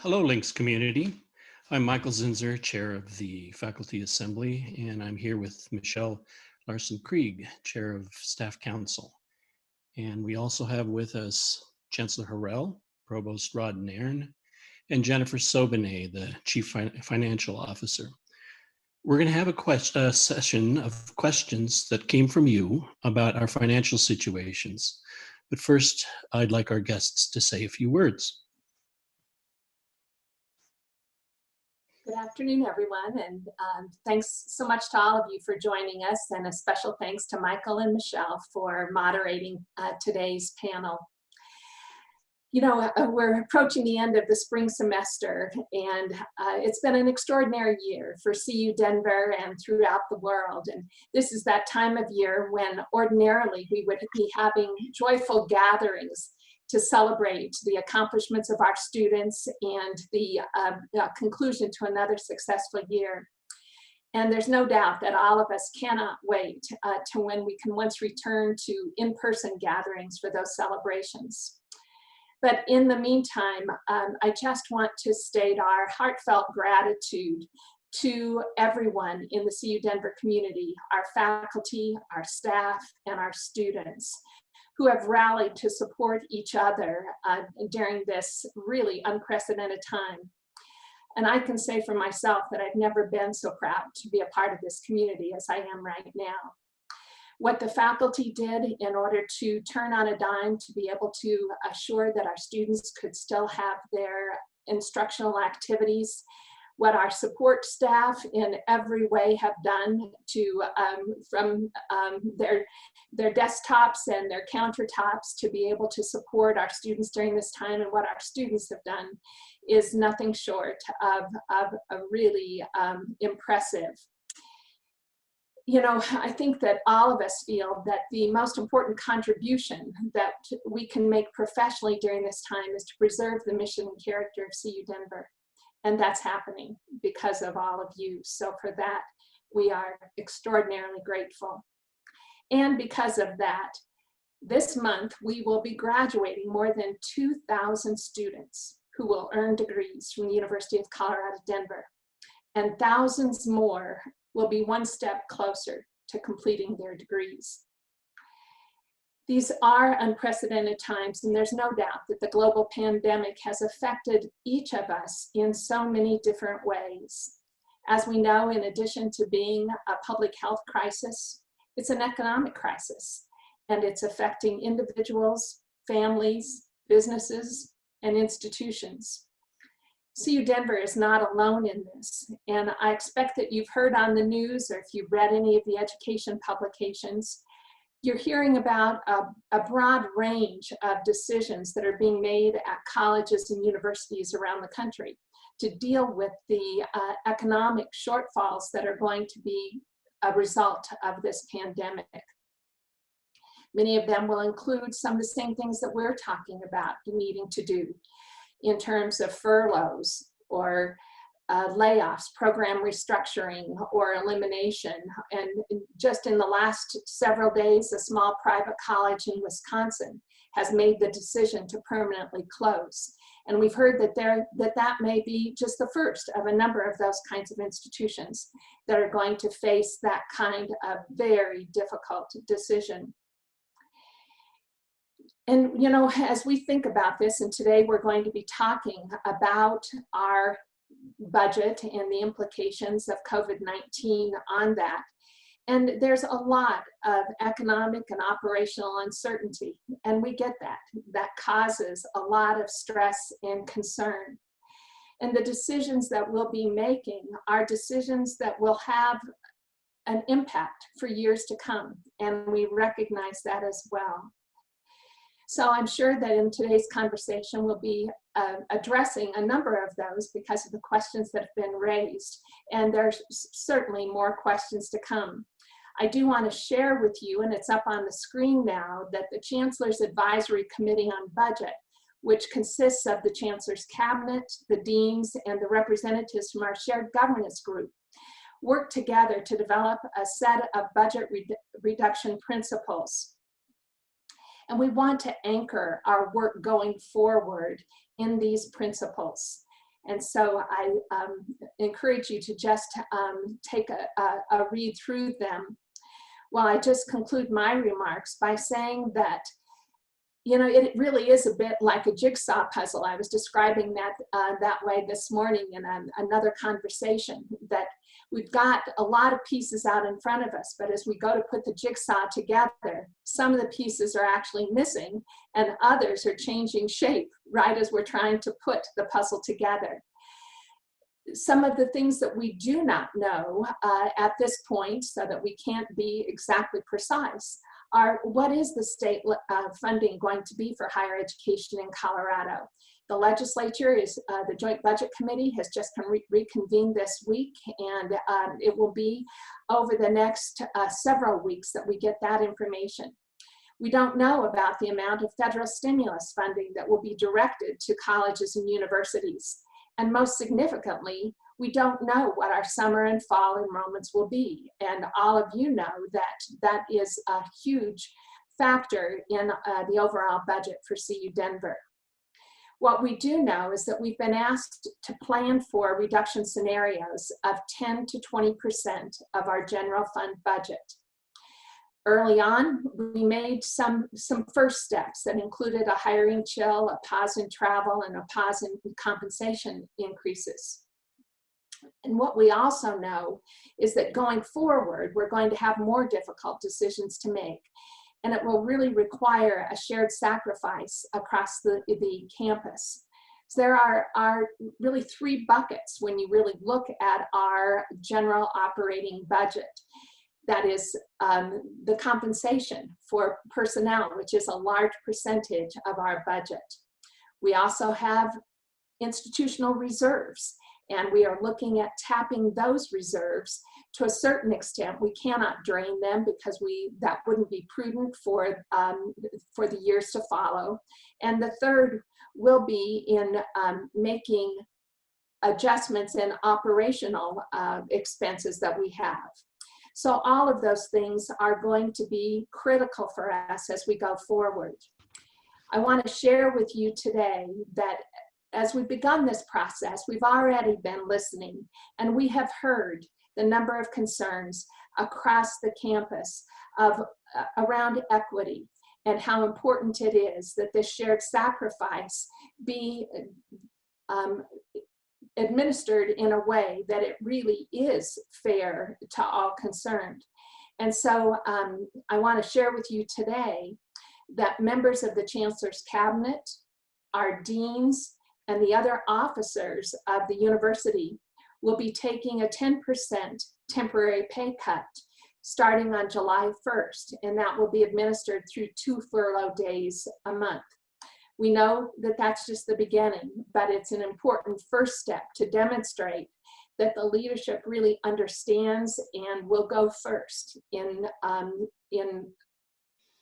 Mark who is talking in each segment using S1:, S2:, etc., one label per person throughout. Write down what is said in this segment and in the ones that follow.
S1: Hello, Links community. I'm Michael Zinzer, Chair of the Faculty Assembly, and I'm here with Michelle Larson-Krieg, Chair of Staff Council. And we also have with us Chancellor Harrell, Provost Rod Nairn, and Jennifer Sobenay, the Chief Financial Officer. We're going to have a session of questions that came from you about our financial situations. But first, I'd like our guests to say a few words.
S2: Good afternoon, everyone, and thanks so much to all of you for joining us, and a special thanks to Michael and Michelle for moderating today's panel. You know, we're approaching the end of the spring semester, and it's been an extraordinary year for CU Denver and throughout the world. And this is that time of year when ordinarily we would be having joyful gatherings to celebrate the accomplishments of our students and the conclusion to another successful year. And there's no doubt that all of us cannot wait to when we can once return to in-person gatherings for those celebrations. But in the meantime, I just want to state our heartfelt gratitude to everyone in the CU Denver community, our faculty, our staff, and our students, who have rallied to support each other during this really unprecedented time. And I can say for myself that I've never been so proud to be a part of this community as I am right now. What the faculty did in order to turn on a dime to be able to assure that our students could still have their instructional activities, what our support staff in every way have done to from their desktops and their countertops to be able to support our students during this time, and what our students have done is nothing short of a really impressive. You know, I think that all of us feel that the most important contribution that we can make professionally during this time is to preserve the mission and character of CU Denver. And that's happening because of all of you. So for that, we are extraordinarily grateful. And because of that, this month, we will be graduating more than 2,000 students who will earn degrees from the University of Colorado, Denver. And thousands more will be one step closer to completing their degrees. These are unprecedented times, and there's no doubt that the global pandemic has affected each of us in so many different ways. As we know, in addition to being a public health crisis, it's an economic crisis, and it's affecting individuals, families, businesses, and institutions. CU Denver is not alone in this, and I expect that you've heard on the news, or if you've read any of the education publications, you're hearing about a broad range of decisions that are being made at colleges and universities around the country to deal with the economic shortfalls that are going to be a result of this pandemic. Many of them will include some of the same things that we're talking about needing to do in terms of furloughs or layoffs, program restructuring, or elimination. And just in the last several days, a small private college in Wisconsin has made the decision to permanently close. And we've heard that that may be just the first of a number of those kinds of institutions that are going to face that kind of very difficult decision. And you know, as we think about this, and today we're going to be talking about our budget and the implications of COVID-19 on that. And there's a lot of economic and operational uncertainty, and we get that. That causes a lot of stress and concern. And the decisions that we'll be making are decisions that will have an impact for years to come, and we recognize that as well. So I'm sure that in today's conversation, we'll be addressing a number of those because of the questions that have been raised. And there's certainly more questions to come. I do want to share with you, and it's up on the screen now, that the Chancellor's Advisory Committee on Budget, which consists of the Chancellor's Cabinet, the Deans, and the representatives from our shared governance group, work together to develop a set of budget reduction principles. And we want to anchor our work going forward in these principles. And so I encourage you to just take a read through them. Well, I just conclude my remarks by saying that, you know, it really is a bit like a jigsaw puzzle. I was describing that that way this morning in another conversation, that we've got a lot of pieces out in front of us, but as we go to put the jigsaw together, some of the pieces are actually missing and others are changing shape right as we're trying to put the puzzle together. Some of the things that we do not know at this point, so that we can't be exactly precise, are what is the state funding going to be for higher education in Colorado? The legislature is, the Joint Budget Committee has just reconvened this week, and it will be over the next several weeks that we get that information. We don't know about the amount of federal stimulus funding that will be directed to colleges and universities. And most significantly, we don't know what our summer and fall enrollments will be. And all of you know that that is a huge factor in the overall budget for CU Denver. What we do know is that we've been asked to plan for reduction scenarios of 10 to 20% of our general fund budget. Early on, we made some first steps that included a hiring chill, a pause in travel, and a pause in compensation increases. And what we also know is that going forward, we're going to have more difficult decisions to make. And it will really require a shared sacrifice across the campus. So there are really three buckets when you really look at our general operating budget. That is the compensation for personnel, which is a large percentage of our budget. We also have institutional reserves, and we are looking at tapping those reserves to a certain extent. We cannot drain them because that wouldn't be prudent for the years to follow. And the third will be in making adjustments in operational expenses that we have. So all of those things are going to be critical for us as we go forward. I want to share with you today that as we've begun this process, we've already been listening, and we have heard the number of concerns across the campus around equity and how important it is that this shared sacrifice be administered in a way that it really is fair to all concerned. And so I want to share with you today that members of the Chancellor's Cabinet, our deans, and the other officers of the university will be taking a 10% temporary pay cut starting on July 1st, and that will be administered through 2 furlough days a month. We know that that's just the beginning, but it's an important first step to demonstrate that the leadership really understands and will go first in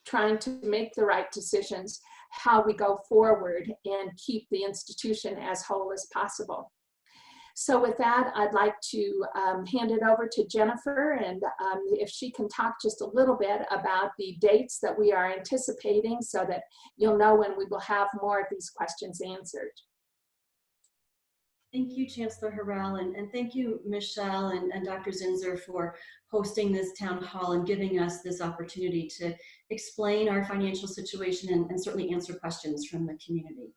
S2: trying to make the right decisions, how we go forward and keep the institution as whole as possible. So with that, I'd like to hand it over to Jennifer, and if she can talk just a little bit about the dates that we are anticipating so that you'll know when we will have more of these questions answered.
S3: Thank you, Chancellor Harrell, and thank you, Michelle and Dr. Zinser, for hosting this town hall and giving us this opportunity to explain our financial situation and certainly answer questions from the community.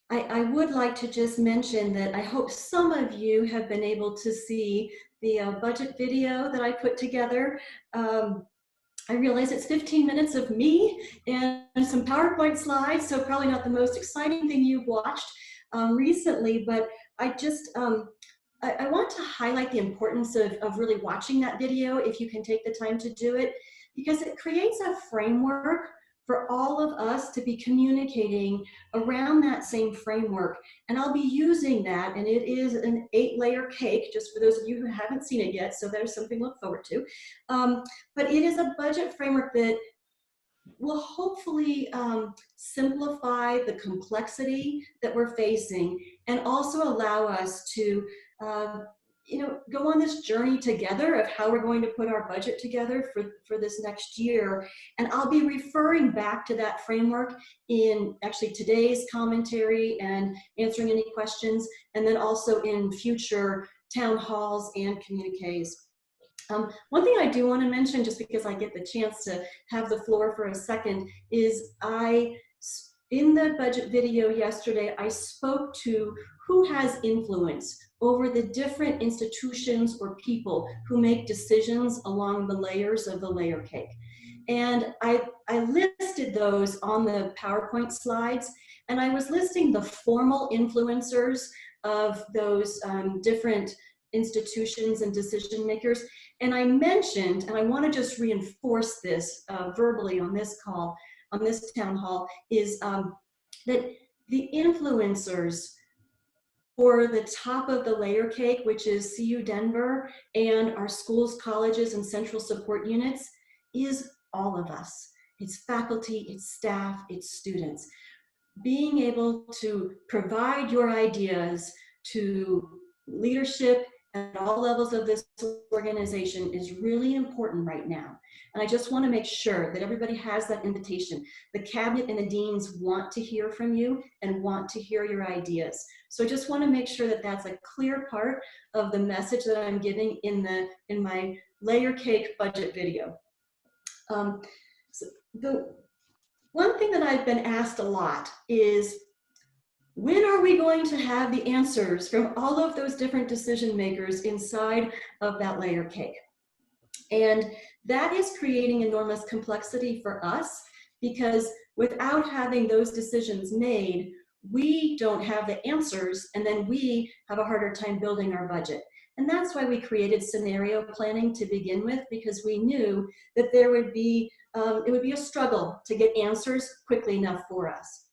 S3: I would like to just mention that I hope some of you have been able to see the budget video that I put together. I realize it's 15 minutes of me and some PowerPoint slides, so probably not the most exciting thing you've watched recently, but I just, I want to highlight the importance of really watching that video if you can take the time to do it, because it creates a framework for all of us to be communicating around that same framework. And I'll be using that, and it is an 8-layer cake, just for those of you who haven't seen it yet, so there's something to look forward to. But it is a budget framework that will hopefully simplify the complexity that we're facing and also allow us to go on this journey together of how we're going to put our budget together for this next year. And I'll be referring back to that framework in actually today's commentary and answering any questions, and then also in future town halls and communiques. One thing I do want to mention, just because I get the chance to have the floor for a second, is in the budget video yesterday, I spoke to who has influence over the different institutions or people who make decisions along the layers of the layer cake. And I listed those on the PowerPoint slides, and I was listing the formal influencers of those different institutions and decision makers. And I mentioned, and I want to just reinforce this verbally on this call, on this town hall, is that the influencers for the top of the layer cake, which is CU Denver and our schools, colleges, and central support units, is all of us. It's faculty, it's staff, it's students. Being able to provide your ideas to leadership at all levels of this organization is really important right now. And I just want to make sure that everybody has that invitation. The cabinet and the deans want to hear from you and want to hear your ideas. So I just want to make sure that that's a clear part of the message that I'm giving in my layer cake budget video. So the one thing that I've been asked a lot is, when are we going to have the answers from all of those different decision makers inside of that layer cake? And that is creating enormous complexity for us, because without having those decisions made, we don't have the answers, and then we have a harder time building our budget. And that's why we created scenario planning to begin with, because we knew that there would be, it would be a struggle to get answers quickly enough for us.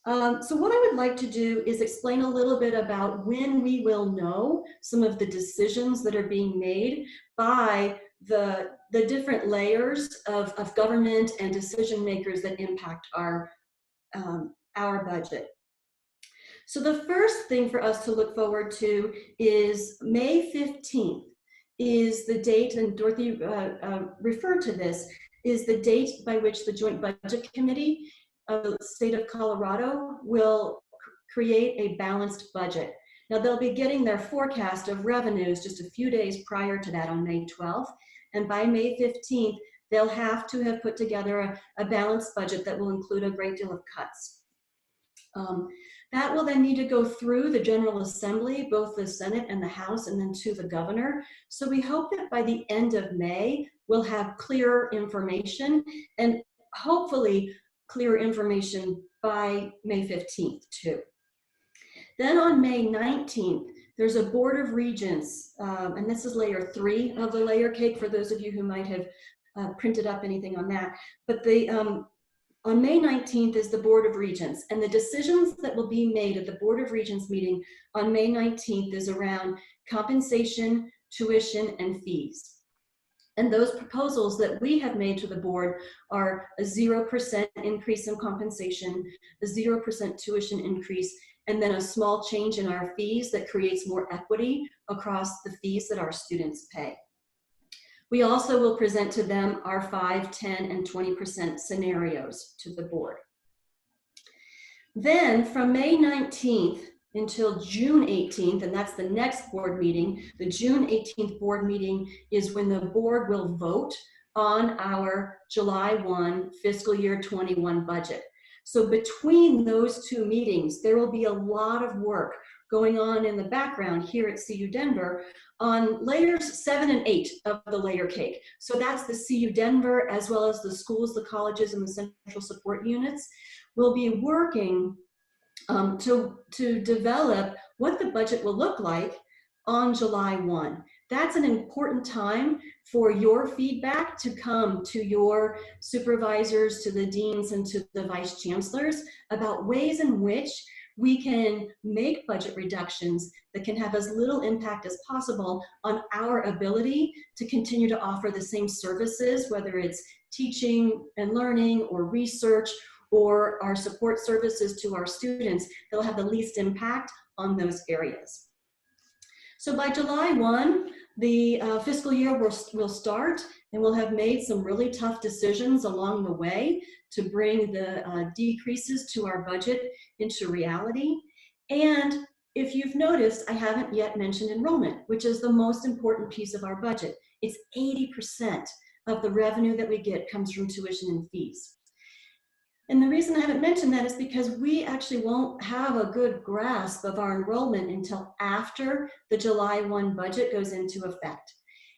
S3: So what I would like to do is explain a little bit about when we will know some of the decisions that are being made by the different layers of government and decision makers that impact our budget. So the first thing for us to look forward to is May 15th is the date, and Dorothy referred to this, is the date by which the Joint Budget Committee of the state of Colorado will create a balanced budget. Now they'll be getting their forecast of revenues just a few days prior to that on May 12th. And by May 15th, they'll have to have put together a balanced budget that will include a great deal of cuts. That will then need to go through the General Assembly, both the Senate and the House, and then to the governor. So we hope that by the end of May, we'll have clearer information, and hopefully clear information by May 15th too. Then on May 19th, there's a Board of Regents, and this is layer 3 of the layer cake for those of you who might have printed up anything on that. But on May 19th is the Board of Regents, and the decisions that will be made at the Board of Regents meeting on May 19th is around compensation, tuition, and fees. And those proposals that we have made to the board are a 0% increase in compensation, a 0% tuition increase, and then a small change in our fees that creates more equity across the fees that our students pay. We also will present to them our 5, 10, and 20% scenarios to the board. Then from May 19th until June 18th, and that's the next board meeting, the June 18th board meeting is when the board will vote on our July 1 fiscal year 21 budget. So between those two meetings, there will be a lot of work going on in the background here at CU Denver on layers 7 and 8 of the layer cake. So that's the CU Denver, as well as the schools, the colleges, and the central support units. We'll be working to develop what the budget will look like on July 1. That's an important time for your feedback to come to your supervisors, to the deans, and to the vice chancellors about ways in which we can make budget reductions that can have as little impact as possible on our ability to continue to offer the same services, whether it's teaching and learning or research or our support services to our students. They'll have the least impact on those areas. So by July 1, the fiscal year will start, and we'll have made some really tough decisions along the way to bring the decreases to our budget into reality. And if you've noticed, I haven't yet mentioned enrollment, which is the most important piece of our budget. It's 80% of the revenue that we get comes from tuition and fees. And the reason I haven't mentioned that is because we actually won't have a good grasp of our enrollment until after the July 1 budget goes into effect.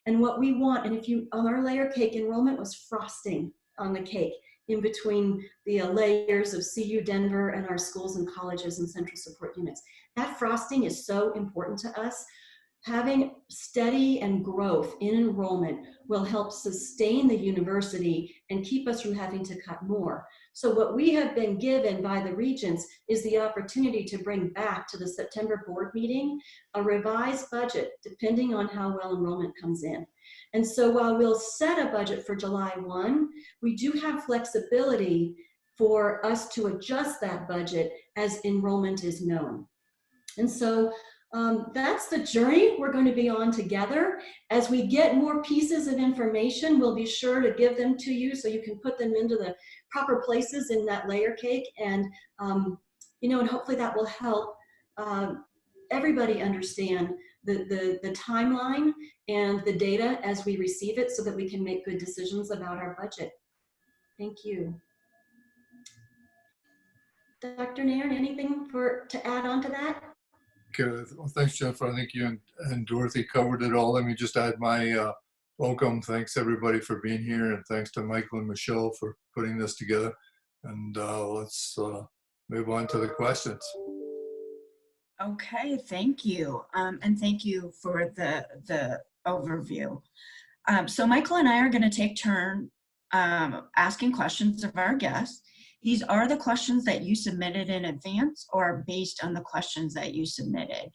S3: And what we want, and if you, on our layer cake, enrollment was frosting on the cake in between the layers of CU Denver and our schools and colleges and central support units. That frosting is so important to us. Having steady and growth in enrollment will help sustain the university and keep us from having to cut more. So what we have been given by the regents is the opportunity to bring back to the September board meeting a revised budget depending on how well enrollment comes in. And so while we'll set a budget for July 1, we do have flexibility for us to adjust that budget as enrollment is known. And so that's the journey we're going to be on together. As we get more pieces of information, we'll be sure to give them to you so you can put them into the proper places in that layer cake. And, you know, and hopefully that will help everybody understand the timeline and the data as we receive it so that we can make good decisions about our budget. Thank you. Dr. Nairn, anything to add on to that?
S4: Okay. Well, thanks, Jennifer. I think you and Dorothy covered it all. Let me just add my welcome. Thanks everybody for being here, and thanks to Michael and Michelle for putting this together. And let's move on to the questions.
S5: Okay, thank you. And thank you for the overview. So Michael and I are going to take turn asking questions of our guests. These are the questions that you submitted in advance or based on the questions that you submitted,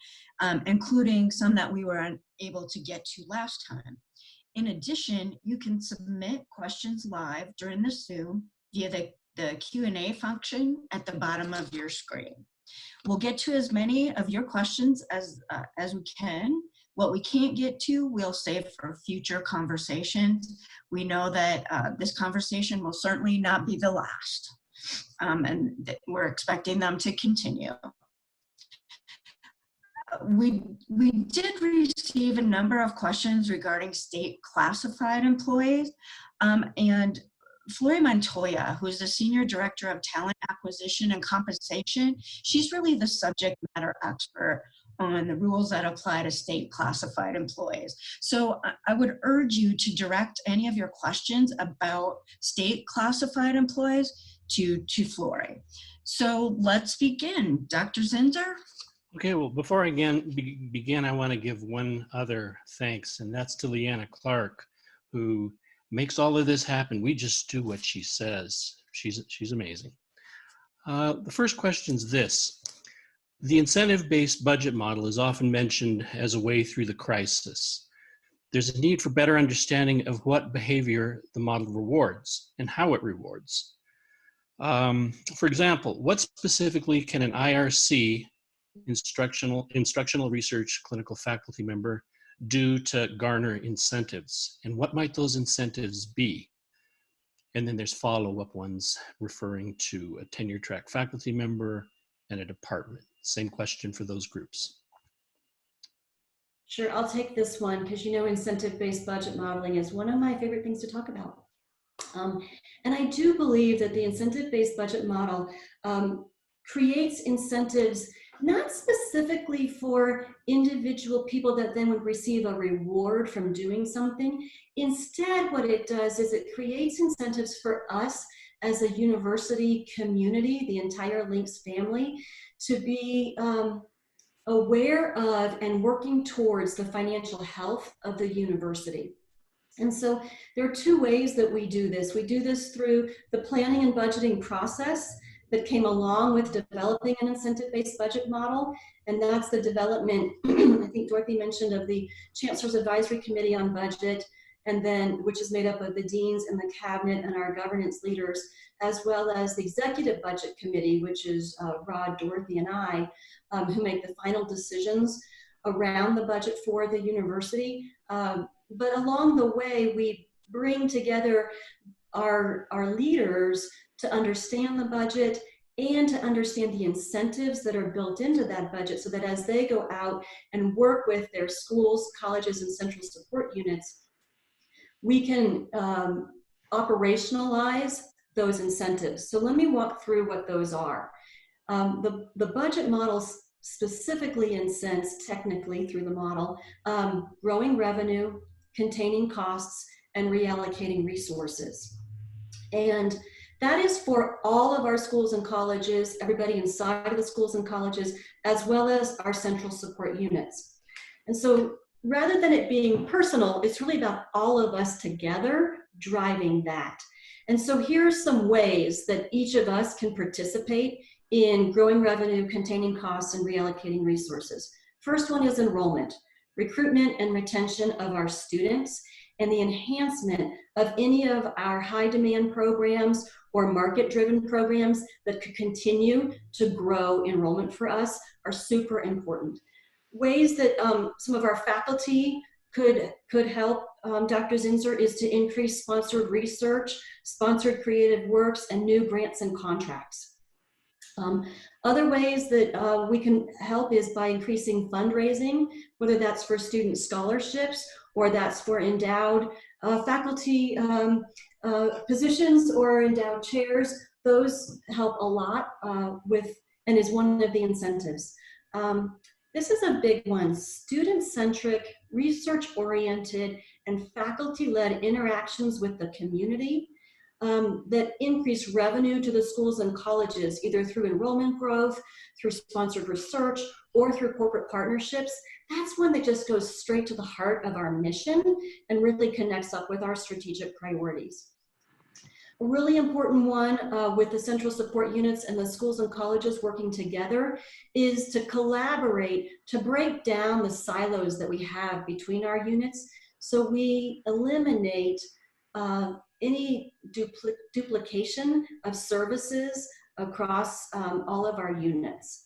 S5: including some that we were unable to get to last time. In addition, you can submit questions live during the Zoom via the Q&A function at the bottom of your screen. We'll get to as many of your questions as we can. What we can't get to, we'll save for future conversations. We know that this conversation will certainly not be the last. And we're expecting them to continue. We did receive a number of questions regarding state classified employees, and Flory Montoya, who is the Senior Director of Talent Acquisition and Compensation, she's really the subject matter expert on the rules that apply to state classified employees. So I would urge you to direct any of your questions about state classified employees to Flory. So let's begin. Dr. Zinsser?
S1: Okay, well, before I begin, I want to give one other thanks, and that's to Leanna Clark, who makes all of this happen. We just do what she says. She's amazing. The first question is this. The incentive-based budget model is often mentioned as a way through the crisis. There's a need for better understanding of what behavior the model rewards and how it rewards. For example, what specifically can an IRC, instructional research clinical faculty member, do to garner incentives? And what might those incentives be? And then there's follow-up ones referring to a tenure track faculty member and a department. Same question for those groups.
S3: Sure, I'll take this one because you know incentive-based budget modeling is one of my favorite things to talk about. And I do believe that the incentive-based budget model creates incentives not specifically for individual people that then would receive a reward from doing something. Instead, what it does is it creates incentives for us as a university community, the entire Links family, to be aware of and working towards the financial health of the university. And so there are two ways that we do this. We do this through the planning and budgeting process that came along with developing an incentive-based budget model. And that's the development, I think Dorothy mentioned, of the Chancellor's Advisory Committee on Budget, and then which is made up of the deans and the cabinet and our governance leaders, as well as the Executive Budget Committee, which is Rod, Dorothy, and I, who make the final decisions around the budget for the university. But along the way, we bring together our leaders to understand the budget and to understand the incentives that are built into that budget, so that as they go out and work with their schools, colleges, and central support units, we can operationalize those incentives. So let me walk through what those are. The budget model specifically incents, technically through the model, growing revenue, containing costs, and reallocating resources. And that is for all of our schools and colleges, everybody inside of the schools and colleges, as well as our central support units. And so rather than it being personal, it's really about all of us together driving that. And so here are some ways that each of us can participate in growing revenue, containing costs, and reallocating resources. First one is enrollment, recruitment and retention of our students, and the enhancement of any of our high demand programs or market-driven programs that could continue to grow enrollment for us are super important. Ways that some of our faculty could help Dr. Zinser is to increase sponsored research, sponsored creative works, and new grants and contracts. Other ways that we can help is by increasing fundraising, whether that's for student scholarships or that's for endowed faculty positions or endowed chairs. Those help a lot and is one of the incentives. This is a big one: student-centric, research-oriented, and faculty-led interactions with the community that increase revenue to the schools and colleges, either through enrollment growth, through sponsored research, or through corporate partnerships. That's one that just goes straight to the heart of our mission and really connects up with our strategic priorities. A really important one with the central support units and the schools and colleges working together is to collaborate to break down the silos that we have between our units, so we eliminate any duplication of services across all of our units.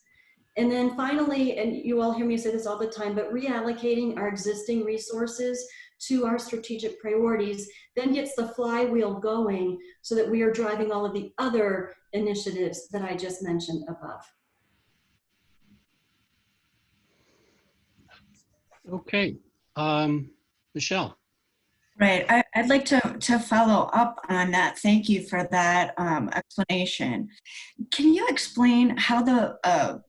S3: And then finally, and you all hear me say this all the time, but reallocating our existing resources to our strategic priorities then gets the flywheel going so that we are driving all of the other initiatives that I just mentioned above.
S1: Okay, Michelle.
S5: Right. I'd like to follow up on that. Thank you for that explanation. Can you explain how the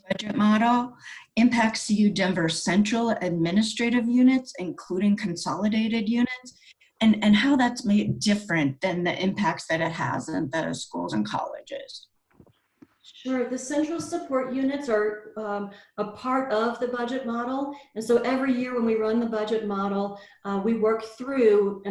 S5: budget model impacts you Denver Central administrative units, including consolidated units, and how that's made different than the impacts that it has in the schools and colleges?
S3: Sure, the central support units are a part of the budget model. And so every year when we run the budget model, we work through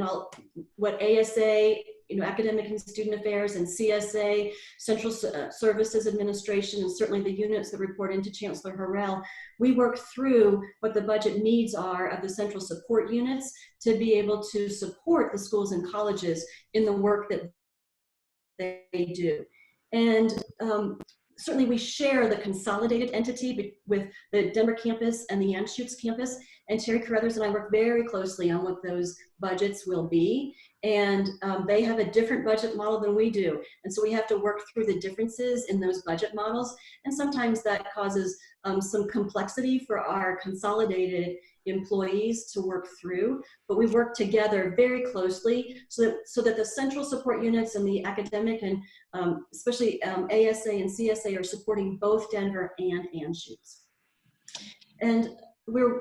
S3: what ASA, Academic and Student Affairs, and CSA, Central Services Administration, and certainly the units that report into Chancellor Harrell, we work through what the budget needs are of the central support units to be able to support the schools and colleges in the work that they do. And certainly we share the consolidated entity with the Denver campus and the Anschutz campus, and Terry Carruthers and I work very closely on what those budgets will be. And they have a different budget model than we do. And so we have to work through the differences in those budget models. And sometimes that causes some complexity for our consolidated employees to work through, but we work together very closely so that the central support units and the academic and especially ASA and CSA are supporting both Denver and Anschutz. And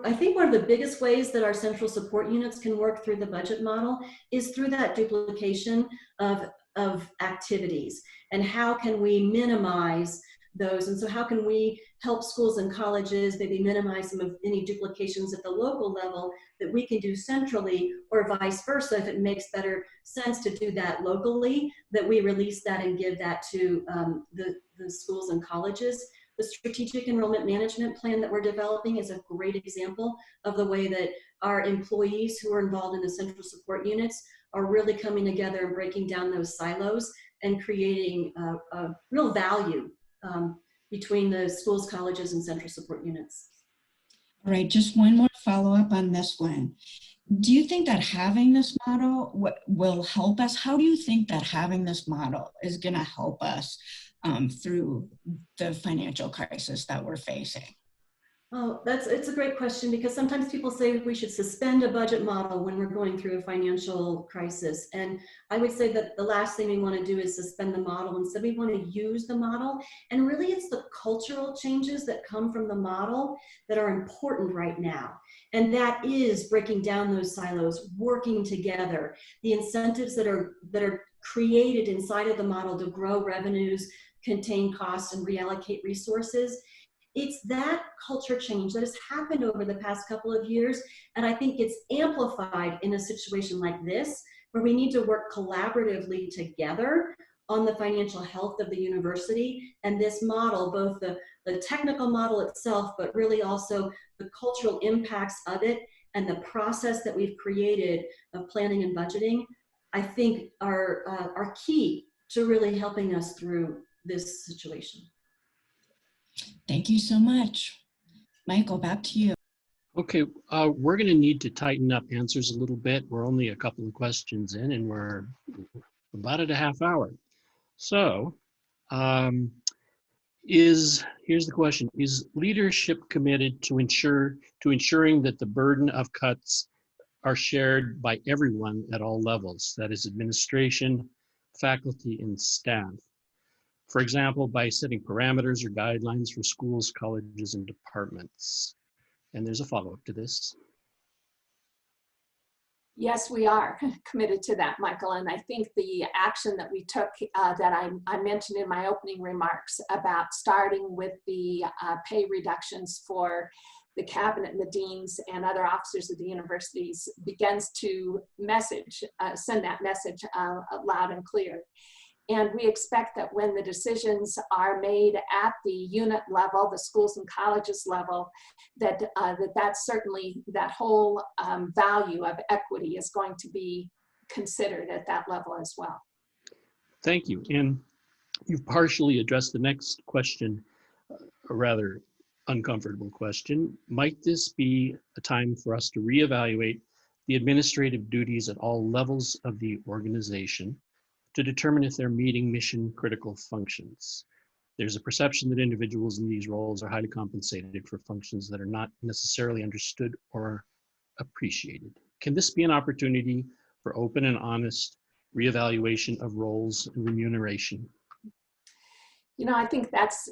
S3: I think one of the biggest ways that our central support units can work through the budget model is through that duplication of activities, and how can we minimize those. And so how can we help schools and colleges maybe minimize some of any duplications at the local level that we can do centrally, or vice versa, if it makes better sense to do that locally, that we release that and give that to the schools and colleges. The strategic enrollment management plan that we're developing is a great example of the way that our employees who are involved in the central support units are really coming together and breaking down those silos and creating a real value between the schools, colleges, and central support units.
S5: All right, just one more follow-up on this one. Do you think that having this model will help us? How do you think that having this model is going to help us through the financial crisis that we're facing?
S3: Oh, it's a great question, because sometimes people say we should suspend a budget model when we're going through a financial crisis. And I would say that the last thing we want to do is suspend the model. Instead, we want to use the model. And really, it's the cultural changes that come from the model that are important right now. And that is breaking down those silos, working together, the incentives that are created inside of the model to grow revenues, contain costs, and reallocate resources. It's that culture change that has happened over the past couple of years. And I think it's amplified in a situation like this, where we need to work collaboratively together on the financial health of the university. And this model, both the technical model itself, but really also the cultural impacts of it and the process that we've created of planning and budgeting, I think are key to really helping us through this situation.
S5: Thank you so much. Michael, back to you.
S1: Okay, we're going to need to tighten up answers a little bit. We're only a couple of questions in, and we're about at a half hour. So, here's the question: is leadership committed to ensuring that the burden of cuts are shared by everyone at all levels? That is, administration, faculty, and staff. For example, by setting parameters or guidelines for schools, colleges, and departments. And there's a follow-up to this.
S2: Yes, we are committed to that, Michael. And I think the action that we took that I mentioned in my opening remarks about starting with the pay reductions for the cabinet and the deans and other officers of the universities begins to send that message loud and clear. And we expect that when the decisions are made at the unit level, the schools and colleges level, that's certainly that whole value of equity is going to be considered at that level as well.
S1: Thank you. And you've partially addressed the next question, a rather uncomfortable question. Might this be a time for us to reevaluate the administrative duties at all levels of the organization to determine if they're meeting mission critical functions? There's a perception that individuals in these roles are highly compensated for functions that are not necessarily understood or appreciated. Can this be an opportunity for open and honest reevaluation of roles and remuneration?
S2: You know, I think that's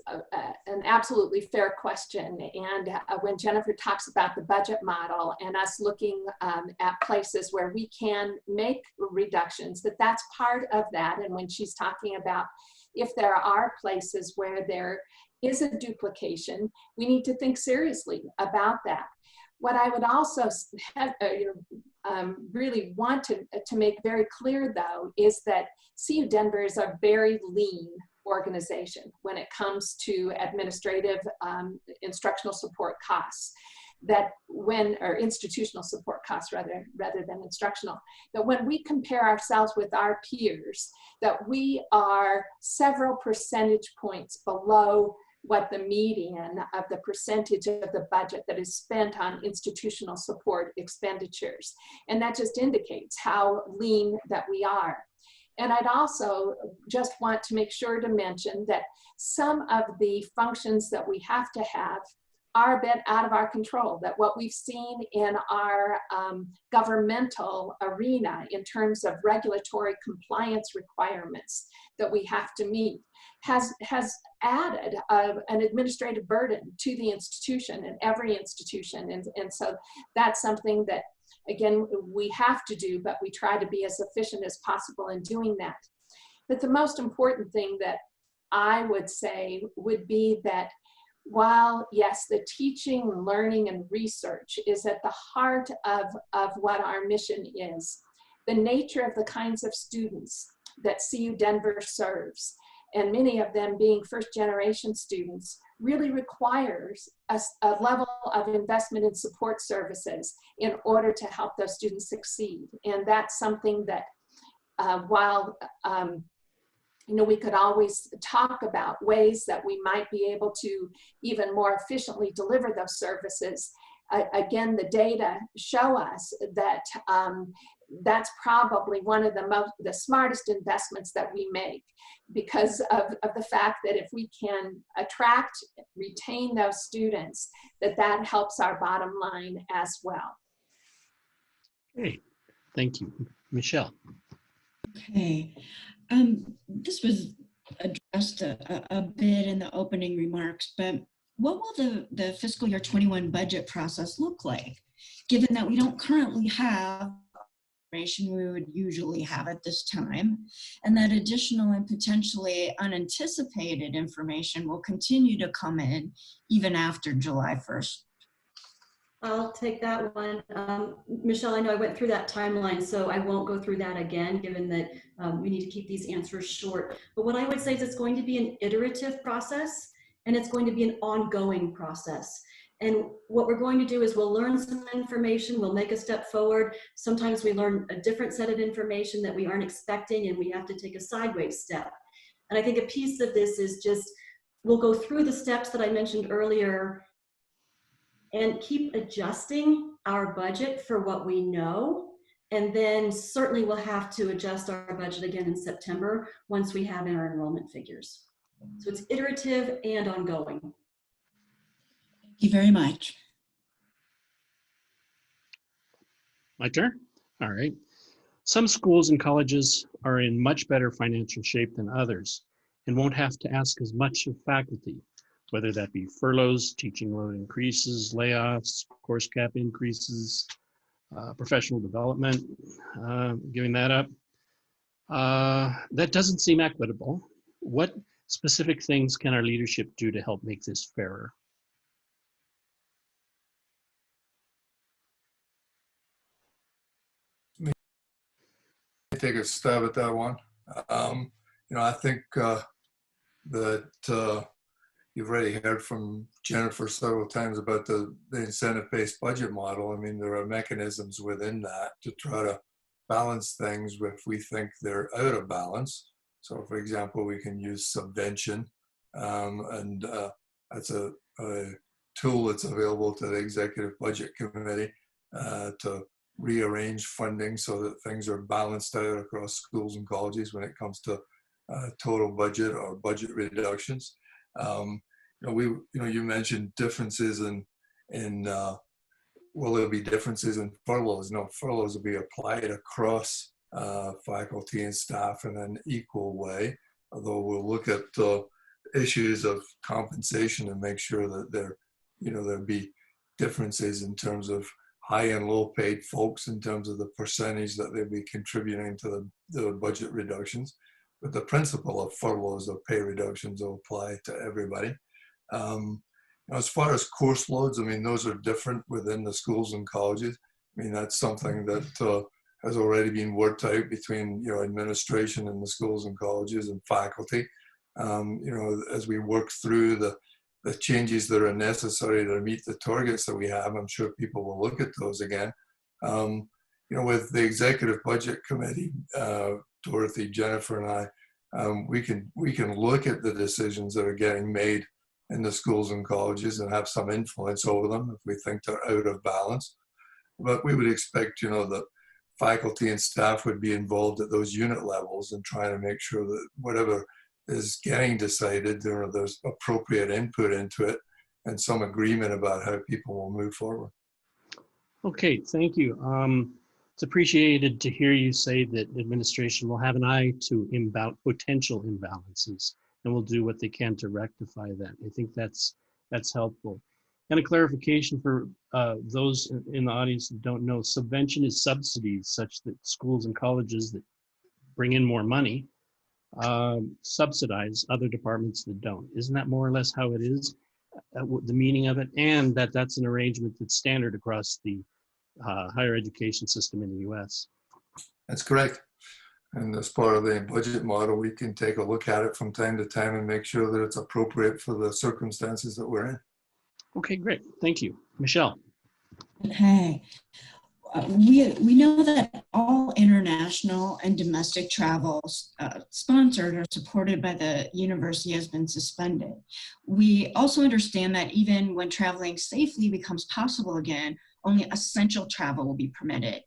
S2: an absolutely fair question. And when Jennifer talks about the budget model and us looking at places where we can make reductions, that's part of that. And when she's talking about if there are places where there is a duplication, we need to think seriously about that. What I would also really want to make very clear, though, is that CU Denver is a very lean organization when it comes to administrative instructional support costs, or institutional support costs rather than instructional, that when we compare ourselves with our peers, that we are several percentage points below what the median of the percentage of the budget that is spent on institutional support expenditures. And that just indicates how lean that we are. And I'd also just want to make sure to mention that some of the functions that we have to have are a bit out of our control, that what we've seen in our governmental arena in terms of regulatory compliance requirements that we have to meet has added an administrative burden to the institution and every institution. And so that's something that, again, we have to do, but we try to be as efficient as possible in doing that. But the most important thing that I would say would be that while, yes, the teaching, learning, and research is at the heart of what our mission is, the nature of the kinds of students that CU Denver serves, and many of them being first-generation students, really requires a level of investment in support services in order to help those students succeed. And that's something that while we could always talk about ways that we might be able to even more efficiently deliver those services, again, the data show us that that's probably one of the smartest investments that we make, because of the fact that if we can attract, retain those students, that helps our bottom line as well.
S1: Great, thank you. Michelle.
S5: Okay, this was addressed a bit in the opening remarks, but what will the fiscal year 21 budget process look like, given that we don't currently have information we would usually have at this time, and that additional and potentially unanticipated information will continue to come in even after July 1st?
S3: I'll take that one. Michelle, I know I went through that timeline, so I won't go through that again, given that we need to keep these answers short. But what I would say is it's going to be an iterative process, and it's going to be an ongoing process. And what we're going to do is we'll learn some information, we'll make a step forward. Sometimes we learn a different set of information that we aren't expecting, and we have to take a sideways step. And I think a piece of this is just, we'll go through the steps that I mentioned earlier and keep adjusting our budget for what we know. And then certainly we'll have to adjust our budget again in September once we have in our enrollment figures. So it's iterative and ongoing.
S5: Thank you very much.
S1: My turn? All right. Some schools and colleges are in much better financial shape than others and won't have to ask as much of faculty, whether that be furloughs, teaching load increases, layoffs, course cap increases, professional development, giving that up. That doesn't seem equitable. What specific things can our leadership do to help make this fairer?
S4: Take a stab at that one. I think that you've already heard from Jennifer several times about the incentive-based budget model. I mean, there are mechanisms within that to try to balance things if we think they're out of balance. So, for example, we can use subvention, and that's a tool that's available to the Executive Budget Committee to rearrange funding so that things are balanced out across schools and colleges when it comes to total budget or budget reductions. You mentioned differences in will there be differences in furloughs? No, furloughs will be applied across faculty and staff in an equal way, although we'll look at issues of compensation and make sure that there'll be differences in terms of high and low paid folks in terms of the percentage that they'll be contributing to the budget reductions. But the principle of furloughs or pay reductions will apply to everybody. As far as course loads, I mean, those are different within the schools and colleges. I mean, that's something that has already been worked out between administration in the schools and colleges and faculty. As we work through the changes that are necessary to meet the targets that we have, I'm sure people will look at those again. With the Executive Budget Committee, Dorothy, Jennifer, and I, we can look at the decisions that are getting made in the schools and colleges and have some influence over them if we think they're out of balance. But we would expect, that faculty and staff would be involved at those unit levels and trying to make sure that whatever is getting decided, there's appropriate input into it and some agreement about how people will move forward.
S1: Okay, thank you. It's appreciated to hear you say that administration will have an eye to potential imbalances and will do what they can to rectify that. I think that's helpful. And a clarification for those in the audience that don't know, subvention is subsidies such that schools and colleges that bring in more money subsidize other departments that don't. Isn't that more or less how it is, the meaning of it? And that's an arrangement that's standard across the higher education system in the US.
S4: That's correct. And as part of the budget model, we can take a look at it from time to time and make sure that it's appropriate for the circumstances that we're in.
S1: Okay, great. Thank you. Michelle.
S5: Okay. we know that all international and domestic travel sponsored or supported by the university has been suspended. We also understand that even when traveling safely becomes possible again, only essential travel will be permitted.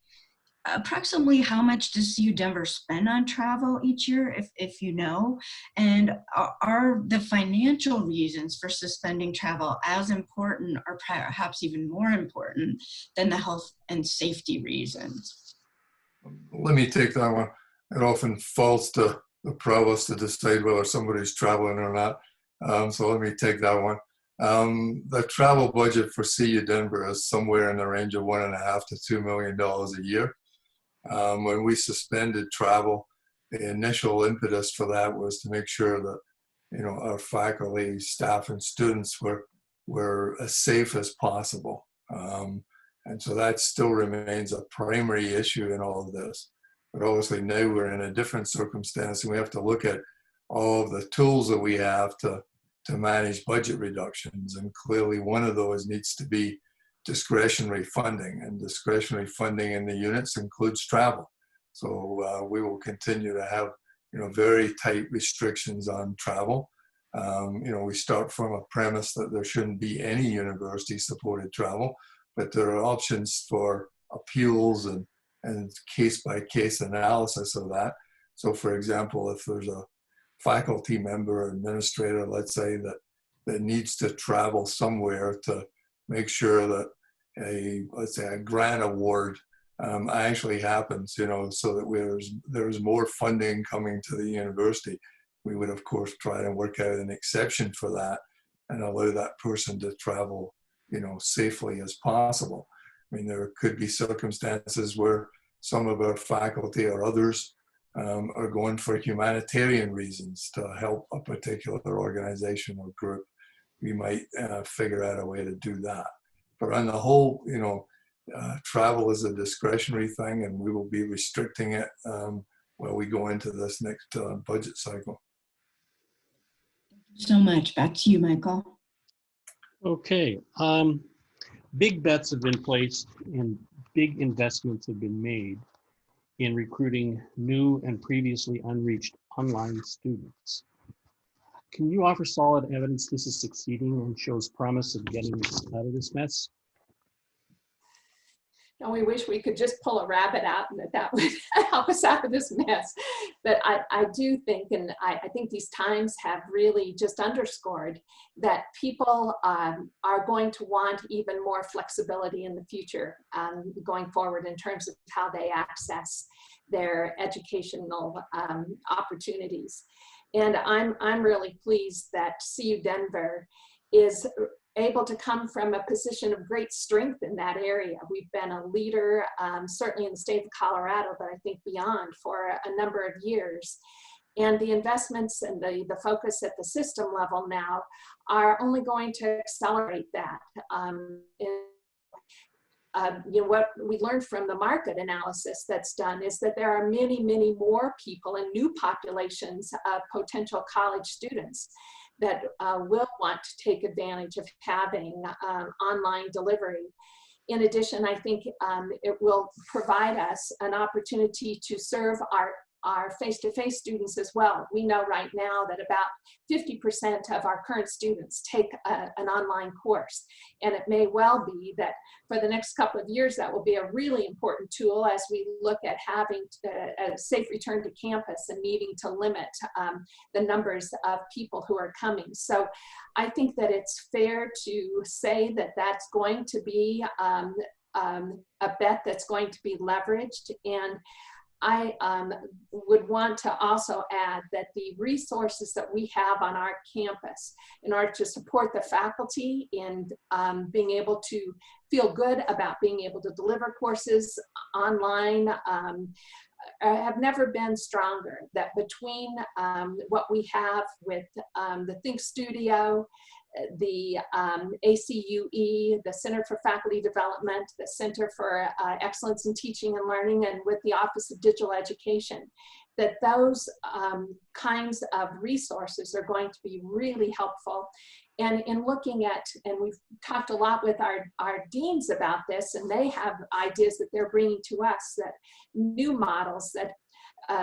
S5: Approximately how much does CU Denver spend on travel each year, if you know? And are the financial reasons for suspending travel as important or perhaps even more important than the health and safety reasons?
S4: Let me take that one. It often falls to the provost to decide whether somebody's traveling or not. So let me take that one. The travel budget for CU Denver is somewhere in the range of $1.5 to $2 million a year. When we suspended travel, the initial impetus for that was to make sure that, you know, our faculty, staff, and students were as safe as possible. And so that still remains a primary issue in all of this. But obviously now we're in a different circumstance, and we have to look at all of the tools that we have to manage budget reductions. And clearly one of those needs to be discretionary funding, and discretionary funding in the units includes travel. So we will continue to have, you know, very tight restrictions on travel. You know, we start from a premise that there shouldn't be any university supported travel, but there are options for appeals and case-by-case analysis of that. So for example, if there's a faculty member or administrator, let's say, that needs to travel somewhere to make sure that let's say a grant award actually happens, you know, so that there's more funding coming to the university, we would of course try to work out an exception for that and allow that person to travel, you know, safely as possible. I mean, there could be circumstances where some of our faculty or others are going for humanitarian reasons to help a particular organization or group. We might figure out a way to do that. But on the whole, you know, travel is a discretionary thing, and we will be restricting it while we go into this next budget cycle.
S5: So much. Back to you, Michael.
S1: Okay. Big bets have been placed and big investments have been made in recruiting new and previously unreached online students. Can you offer solid evidence this is succeeding and shows promise of getting us out of this mess?
S2: And we wish we could just pull a rabbit out and that would help us out of this mess. But I do think, and I think these times have really just underscored that people are going to want even more flexibility in the future going forward in terms of how they access their educational opportunities. And I'm really pleased that CU Denver is able to come from a position of great strength in that area. We've been a leader, certainly in the state of Colorado, but I think beyond, for a number of years. And the investments and the focus at the system level now are only going to accelerate that. You know, what we learned from the market analysis that's done is that there are many, many more people and new populations of potential college students that will want to take advantage of having online delivery. In addition, I think it will provide us an opportunity to serve our face-to-face students as well. We know right now that about 50% of our current students take an online course. And it may well be that for the next couple of years, that will be a really important tool as we look at having a safe return to campus and needing to limit the numbers of people who are coming. So I think that it's fair to say that that's going to be a bet that's going to be leveraged. And I would want to also add that the resources that we have on our campus in order to support the faculty in being able to feel good about being able to deliver courses online have never been stronger. That between what we have with the Think Studio, the ACUE, the Center for Faculty Development, the Center for Excellence in Teaching and Learning, and with the Office of Digital Education, that those kinds of resources are going to be really helpful And in looking at, and we've talked a lot with our deans about this, and they have ideas that they're bringing to us, that new models, that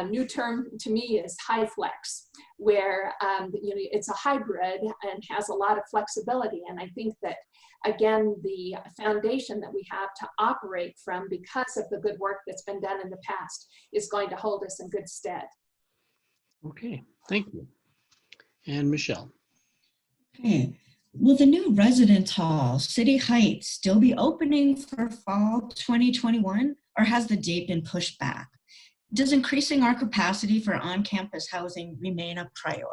S2: new term to me is high flex, where it's a hybrid and has a lot of flexibility. And I think that, again, the foundation that we have to operate from, because of the good work that's been done in the past, is going to hold us in good stead.
S1: Okay, thank you. And Michelle.
S5: Okay. Will the new residence hall, City Heights, still be opening for fall 2021, or has the date been pushed back? Does increasing our capacity for on-campus housing remain a priority?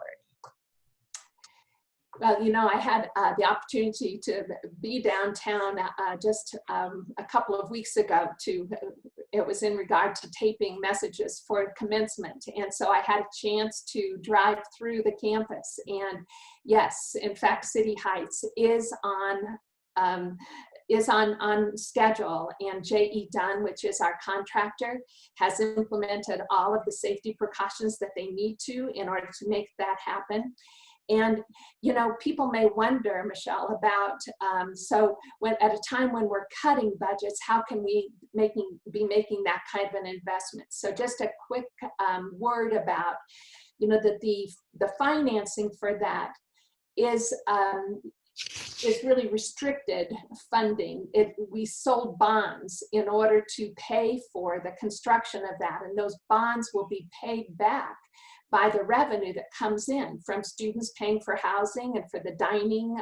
S2: Well, I had the opportunity to be downtown just a couple of weeks ago. It was in regard to taping messages for commencement. And so I had a chance to drive through the campus. And yes, in fact, City Heights is on schedule, and J.E. Dunn, which is our contractor, has implemented all of the safety precautions that they need to in order to make that happen. And, people may wonder, Michelle, about, so when at a time when we're cutting budgets, how can we be making that kind of an investment? So just a quick word about, that the financing for that is really restricted funding. We sold bonds in order to pay for the construction of that, and those bonds will be paid back by the revenue that comes in from students paying for housing and for the dining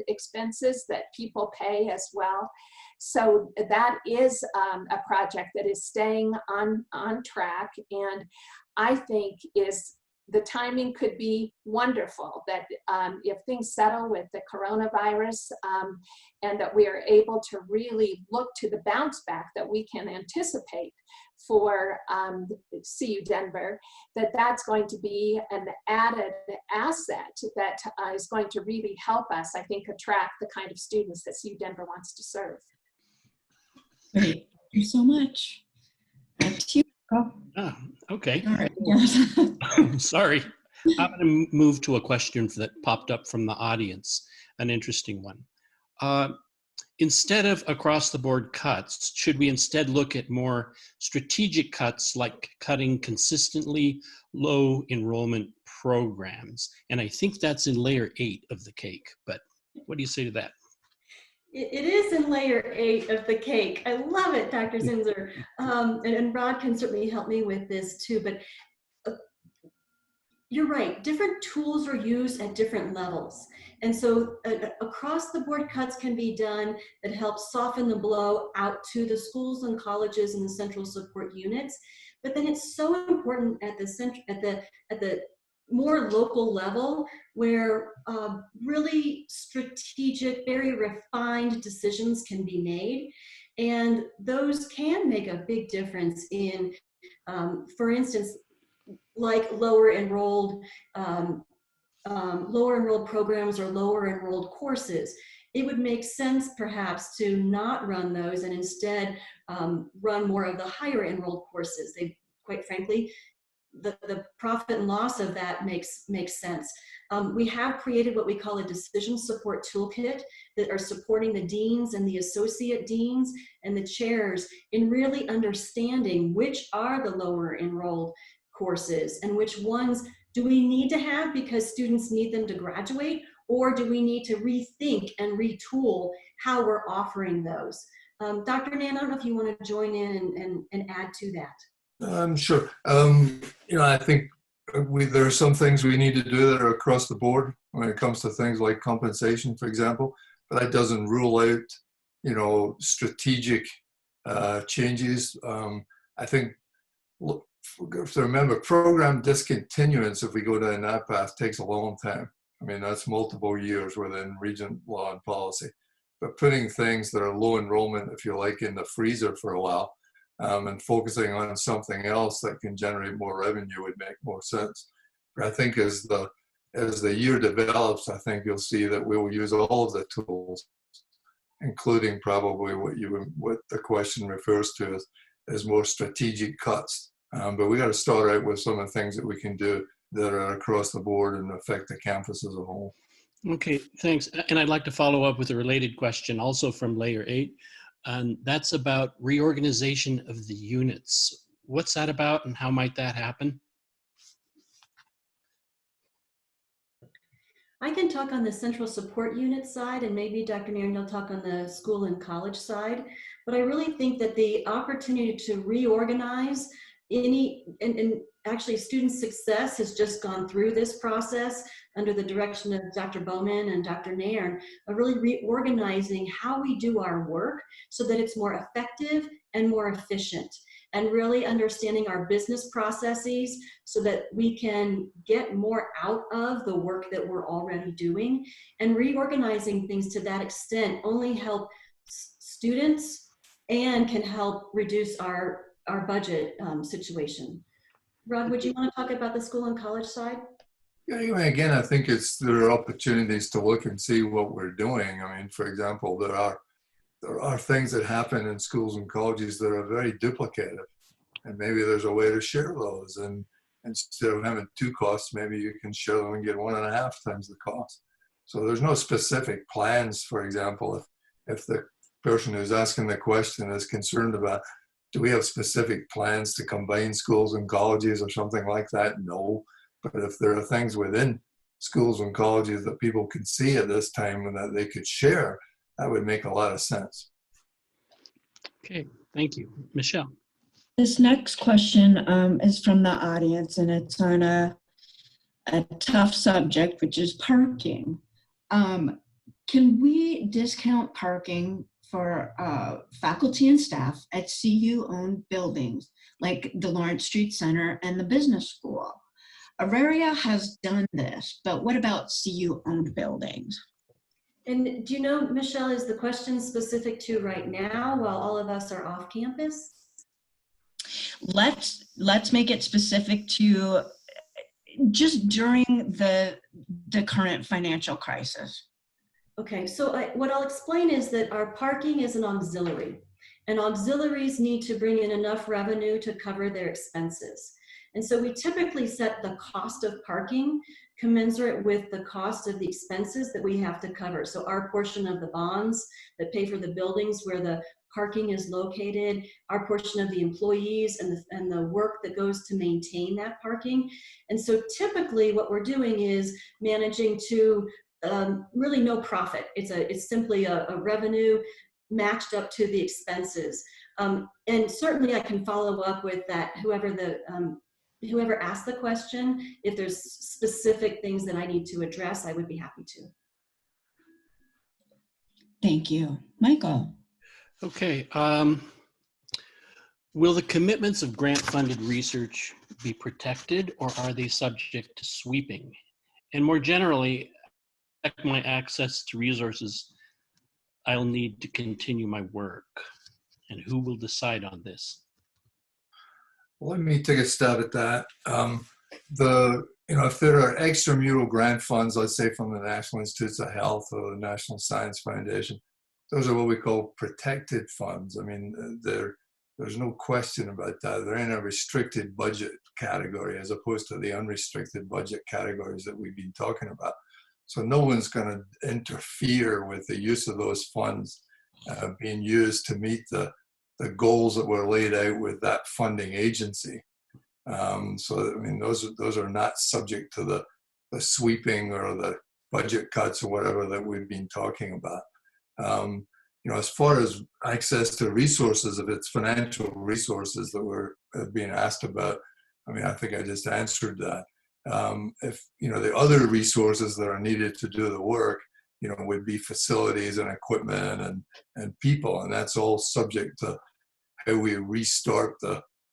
S2: expenses that people pay as well. So that is a project that is staying on track, and I think the timing could be wonderful, that if things settle with the coronavirus and that we are able to really look to the bounce back that we can anticipate for CU Denver, that's going to be an added asset that is going to really help us, I think, attract the kind of students that CU Denver wants to serve.
S5: Great, thank you so much. Back to you.
S1: Okay.
S5: All right. Yes.
S1: Sorry. I'm going to move to a question that popped up from the audience, an interesting one. Instead of across-the-board cuts, should we instead look at more strategic cuts, like cutting consistently low enrollment programs? And I think that's in layer 8 of the cake, but what do you say to that?
S3: It is in layer 8 of the cake. I love it, Dr. Zinzer. And Rod can certainly help me with this too, but you're right. Different tools are used at different levels. And so across the board cuts can be done that help soften the blow out to the schools and colleges and the central support units. But then it's so important at the more local level, where really strategic, very refined decisions can be made. And those can make a big difference in, for instance, like lower enrolled programs or lower enrolled courses. It would make sense perhaps to not run those and instead run more of the higher enrolled courses. Quite frankly, the profit and loss of that makes sense. We have created what we call a decision support toolkit that are supporting the deans and the associate deans and the chairs in really understanding which are the lower enrolled courses and which ones do we need to have because students need them to graduate, or do we need to rethink and retool how we're offering those. Dr. Nan, I don't know if you want to join in and add to that.
S4: Sure. I think there are some things we need to do that are across the board when it comes to things like compensation, for example, but that doesn't rule out, strategic changes. I think, look, to remember, program discontinuance, if we go down that path, takes a long time. I mean, that's multiple years within Regent law and policy. But putting things that are low enrollment, if you like, in the freezer for a while, and focusing on something else that can generate more revenue would make more sense. But I think as the year develops, I think you'll see that we will use all of the tools, including probably what the question refers to as more strategic cuts. But we got to start out with some of the things that we can do that are across the board and affect the campus as a whole.
S1: Okay, thanks. And I'd like to follow up with a related question also from layer 8. And that's about reorganization of the units. What's that about and how might that happen?
S3: I can talk on the central support unit side, and maybe Dr. Nairn, you'll talk on the school and college side. But I really think that the opportunity to reorganize and actually student success has just gone through this process under the direction of Dr. Bowman and Dr. Nairn, of really reorganizing how we do our work so that it's more effective and more efficient, and really understanding our business processes so that we can get more out of the work that we're already doing. And reorganizing things to that extent only help students and can help reduce our budget situation. Rod, would you want to talk about the school and college side?
S4: Yeah, again, I think there are opportunities to look and see what we're doing. I mean, for example, there are things that happen in schools and colleges that are very duplicative, and maybe there's a way to share those. And instead of having 2 costs, maybe you can share them and get 1.5 times the cost. So there's no specific plans. For example, if the person who's asking the question is concerned about, do we have specific plans to combine schools and colleges or something like that? No. But if there are things within schools and colleges that people can see at this time and that they could share, that would make a lot of sense.
S1: Okay, thank you. Michelle.
S5: This next question is from the audience, and it's on a tough subject, which is parking. Can we discount parking for faculty and staff at CU-owned buildings like the Lawrence Street Center and the business school? Auraria has done this, but what about CU-owned buildings?
S3: And do you know, Michelle, is the question specific to right now while all of us are off campus?
S5: Let's make it specific to just during the current financial crisis.
S3: Okay, so what I'll explain is that our parking is an auxiliary, and auxiliaries need to bring in enough revenue to cover their expenses. And so we typically set the cost of parking commensurate with the cost of the expenses that we have to cover. So our portion of the bonds that pay for the buildings where the parking is located, our portion of the employees and the work that goes to maintain that parking. And so typically what we're doing is managing to really no profit. It's simply a revenue matched up to the expenses. And certainly I can follow up with that, whoever asked the question. If there's specific things that I need to address, I would be happy to.
S5: Thank you. Michael.
S1: Okay. Will the commitments of grant-funded research be protected, or are they subject to sweeping? And more generally, my access to resources I'll need to continue my work, and who will decide on this?
S4: Let me take a stab at that. If there are extramural grant funds, let's say from the National Institutes of Health or the National Science Foundation, those are what we call protected funds. I mean, there's no question about that. They're in a restricted budget category as opposed to the unrestricted budget categories that we've been talking about. So no one's going to interfere with the use of those funds being used to meet the goals that were laid out with that funding agency. So I mean, those are not subject to the sweeping or the budget cuts or whatever that we've been talking about. As far as access to resources, if it's financial resources that we're being asked about, I mean, I think I just answered that. If the other resources that are needed to do the work, would be facilities and equipment and people, and that's all subject to how we restart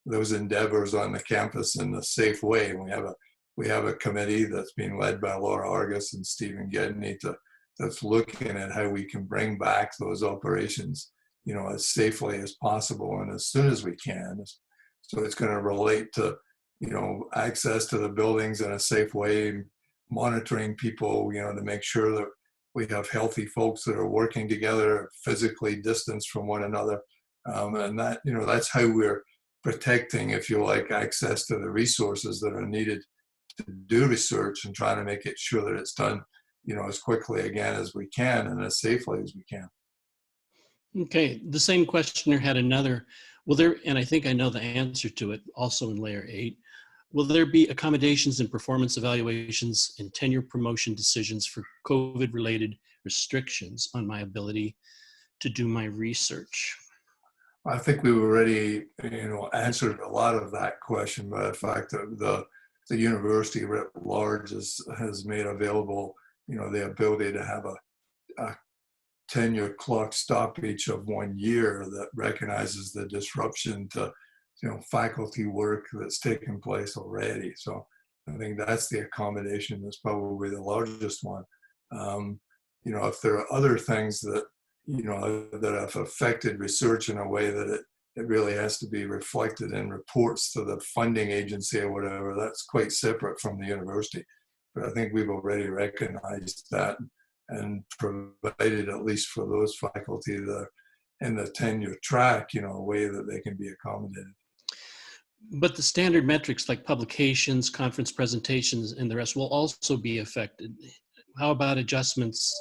S4: those endeavors on the campus in a safe way. And we have a committee that's being led by Laura Argus and Stephen Gedney that's looking at how we can bring back those operations, as safely as possible and as soon as we can. So it's going to relate to, access to the buildings in a safe way, monitoring people, to make sure that we have healthy folks that are working together, physically distanced from one another. And that, that's how we're protecting, if you like, access to the resources that are needed to do research and trying to make it sure that it's done as quickly again as we can and as safely as we can.
S1: Okay, the same questioner had another. Will there, and I think I know the answer to it, also in layer 8, will there be accommodations and performance evaluations and tenure promotion decisions for COVID-related restrictions on my ability to do my research?
S4: I think we've already, answered a lot of that question by the fact that the university writ large has made available, the ability to have a tenure clock stoppage of 1 year that recognizes the disruption to, faculty work that's taken place already. So I think that's the accommodation that's probably the largest one. If there are other things that, that have affected research in a way that it really has to be reflected in reports to the funding agency or whatever, that's quite separate from the university. But I think we've already recognized that and provided, at least for those faculty that are in the tenure track, a way that they can be accommodated.
S1: But the standard metrics like publications, conference presentations, and the rest will also be affected. How about adjustments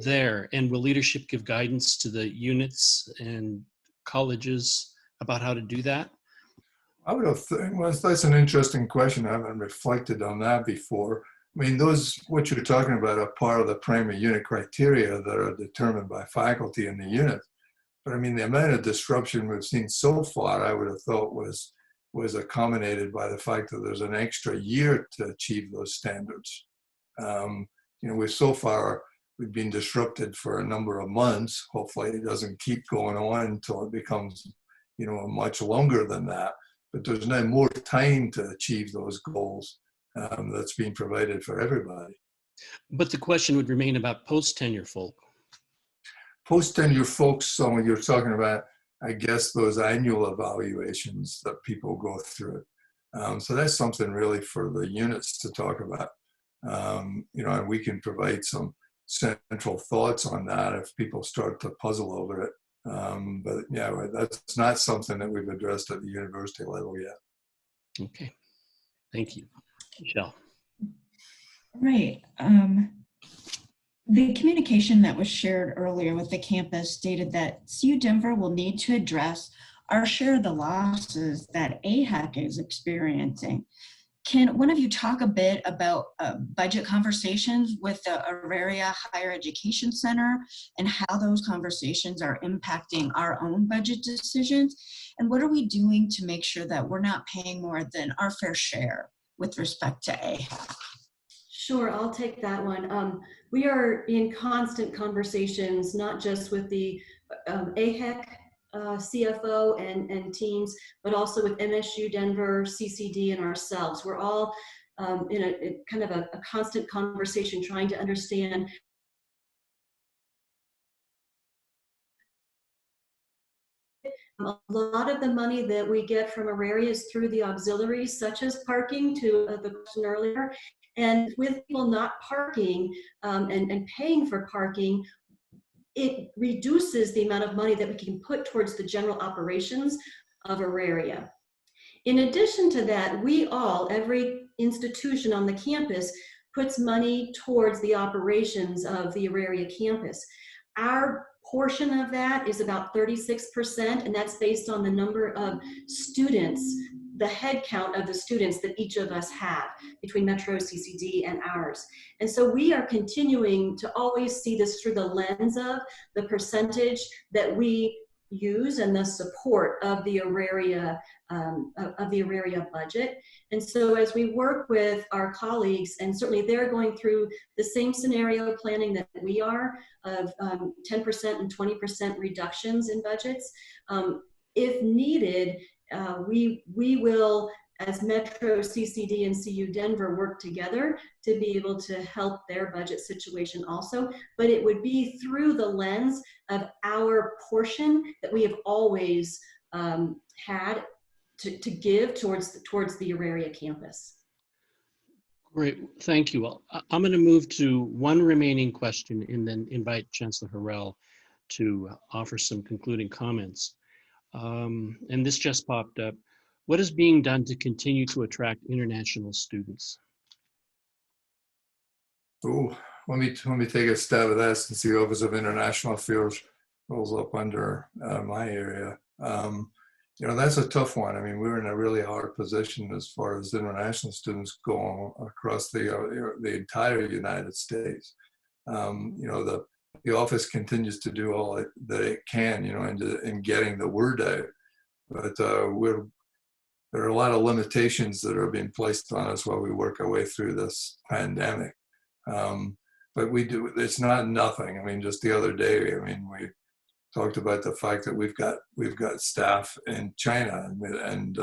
S1: there? And will leadership give guidance to the units and colleges about how to do that?
S4: I would have well, that's an interesting question. I haven't reflected on that before. I mean, what you're talking about are part of the primary unit criteria that are determined by faculty in the unit. But I mean, the amount of disruption we've seen so far, I would have thought was accommodated by the fact that there's an extra year to achieve those standards. We've been disrupted for a number of months. Hopefully it doesn't keep going on until it becomes, much longer than that. But there's now more time to achieve those goals that's being provided for everybody.
S1: But the question would remain about post-tenure folk.
S4: Post-tenure folks, so when you're talking about, I guess, those annual evaluations that people go through. So that's something really for the units to talk about. And we can provide some central thoughts on that if people start to puzzle over it. But yeah, that's not something that we've addressed at the university level yet.
S1: Okay, thank you. Michelle.
S5: Right. The communication that was shared earlier with the campus stated that CU Denver will need to address our share of the losses that AHEC is experiencing. Can one of you talk a bit about budget conversations with the Auraria Higher Education Center and how those conversations are impacting our own budget decisions? And what are we doing to make sure that we're not paying more than our fair share with respect to AHEC?
S3: Sure, I'll take that one. We are in constant conversations, not just with the AHEC CFO and teams, but also with MSU Denver, CCD, and ourselves. We're all in a kind of a constant conversation trying to understand a lot of the money that we get from Auraria is through the auxiliaries, such as parking, to the question earlier. And with people not parking and paying for parking, it reduces the amount of money that we can put towards the general operations of Auraria. In addition to that, every institution on the campus puts money towards the operations of the Auraria campus. Our portion of that is about 36%, and that's based on the number of students, the head count of the students that each of us have between Metro, CCD, and ours. And so we are continuing to always see this through the lens of the percentage that we use and the support of the Auraria budget. And so as we work with our colleagues, and certainly they're going through the same scenario planning that we are of 10% and 20% reductions in budgets, if needed, we will, as Metro, CCD, and CU Denver, work together to be able to help their budget situation also. But it would be through the lens of our portion that we have always had to give towards the Auraria campus.
S1: Great, thank you. Well, I'm going to move to one remaining question and then invite Chancellor Harrell to offer some concluding comments. And this just popped up. What is being done to continue to attract international students?
S4: Oh, let me take a stab at that since the Office of International Affairs rolls up under my area. You know, that's a tough one. I mean, we're in a really hard position as far as international students go across the entire United States. You know, the office continues to do all that it can, you know, in getting the word out. But there are a lot of limitations that are being placed on us while we work our way through this pandemic. But it's not nothing. I mean, just the other day, I mean, we talked about the fact that we've got staff in China, and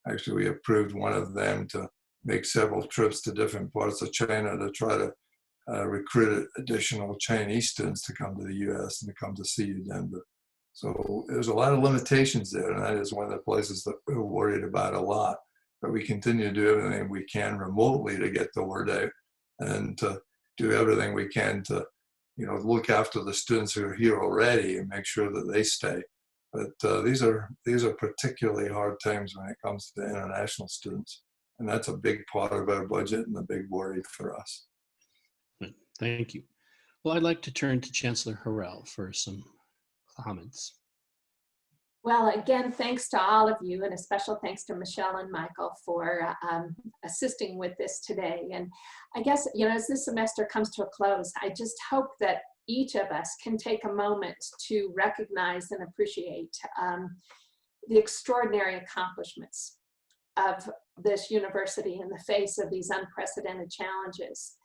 S4: actually we approved one of them to make several trips to different parts of China to try to recruit additional Chinese students to come to the U.S. and to come to CU Denver. So there's a lot of limitations there, and that is one of the places that we're worried about a lot. But we continue to do everything we can remotely to get the word out, and to do everything we can to, you know, look after the students who are here already and make sure that they stay. But these are particularly hard times when it comes to international students, and that's a big part of our budget and a big worry for us.
S1: Thank you. Well, I'd like to turn to Chancellor Harrell for some comments.
S2: Well, again, thanks to all of you, and a special thanks to Michelle and Michael for assisting with this today. And I guess, you know, as this semester comes to a close, I just hope that each of us can take a moment to recognize and appreciate the extraordinary accomplishments of this university in the face of these unprecedented challenges.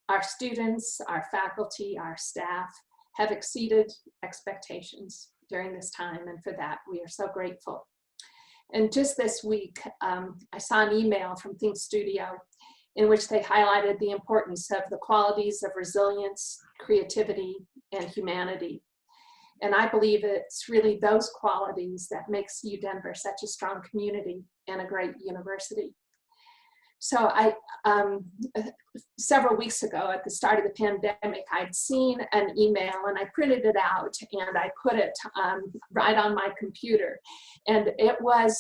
S2: Our students, our faculty, our staff have exceeded expectations during this time, and for that we are so grateful. And just this week, I saw an email from Think Studio in which they highlighted the importance of the qualities of resilience, creativity, and humanity. And I believe it's really those qualities that makes CU Denver such a strong community and a great university. So several weeks ago at the start of the pandemic, I'd seen an email and I printed it out and I put it right on my computer. And it was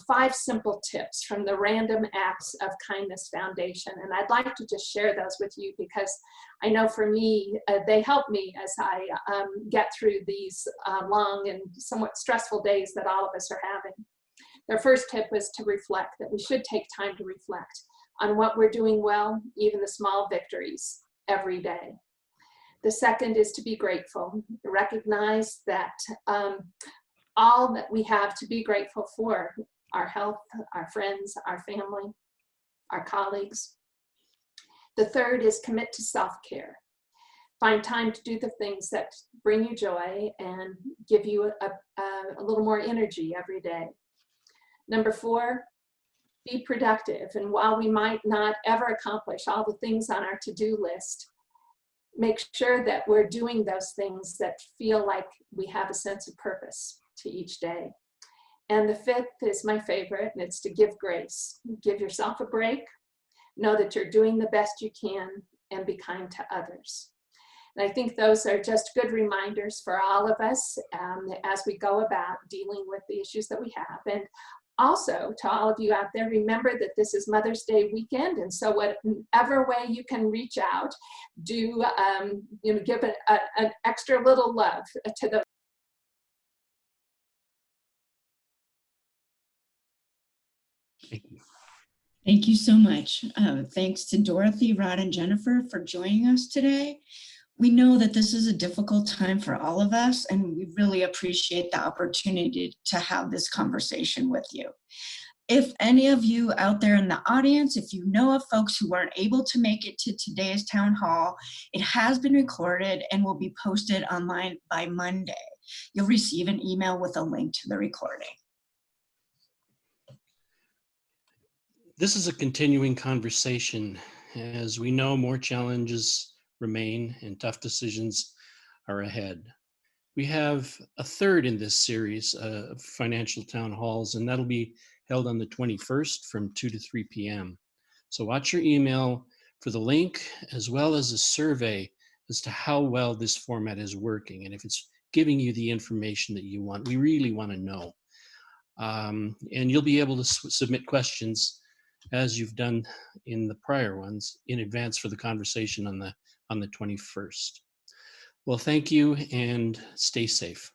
S2: 5 simple tips from the Random Acts of Kindness Foundation. And I'd like to just share those with you because I know for me, they help me as I get through these long and somewhat stressful days that all of us are having. Their first tip was to reflect, that we should take time to reflect on what we're doing well, even the small victories every day. The second is to be grateful, recognize that all that we have to be grateful for, our health, our friends, our family, our colleagues. The third is commit to self-care. Find time to do the things that bring you joy and give you a little more energy every day. Number 4, be productive. And while we might not ever accomplish all the things on our to-do list, make sure that we're doing those things that feel like we have a sense of purpose to each day. And the 5th is my favorite, and it's to give grace. Give yourself a break, know that you're doing the best you can, and be kind to others. And I think those are just good reminders for all of us as we go about dealing with the issues that we have. And also, to all of you out there, remember that this is Mother's Day weekend, and so whatever way you can reach out, do give an extra little love to the.
S1: Thank you.
S5: Thank you so much. Thanks to Dorothy, Rod, and Jennifer for joining us today. We know that this is a difficult time for all of us, and we really appreciate the opportunity to have this conversation with you. If any of you out there in the audience, if you know of folks who weren't able to make it to today's town hall, it has been recorded and will be posted online by Monday. You'll receive an email with a link to the recording.
S1: This is a continuing conversation. As we know, more challenges remain and tough decisions are ahead. We have a third in this series of financial town halls, and that'll be held on the 21st from 2 to 3 p.m. So watch your email for the link as well as a survey as to how well this format is working and if it's giving you the information that you want. We really want to know. And you'll be able to submit questions as you've done in the prior ones in advance for the conversation on on the 21st. Well, thank you and stay safe.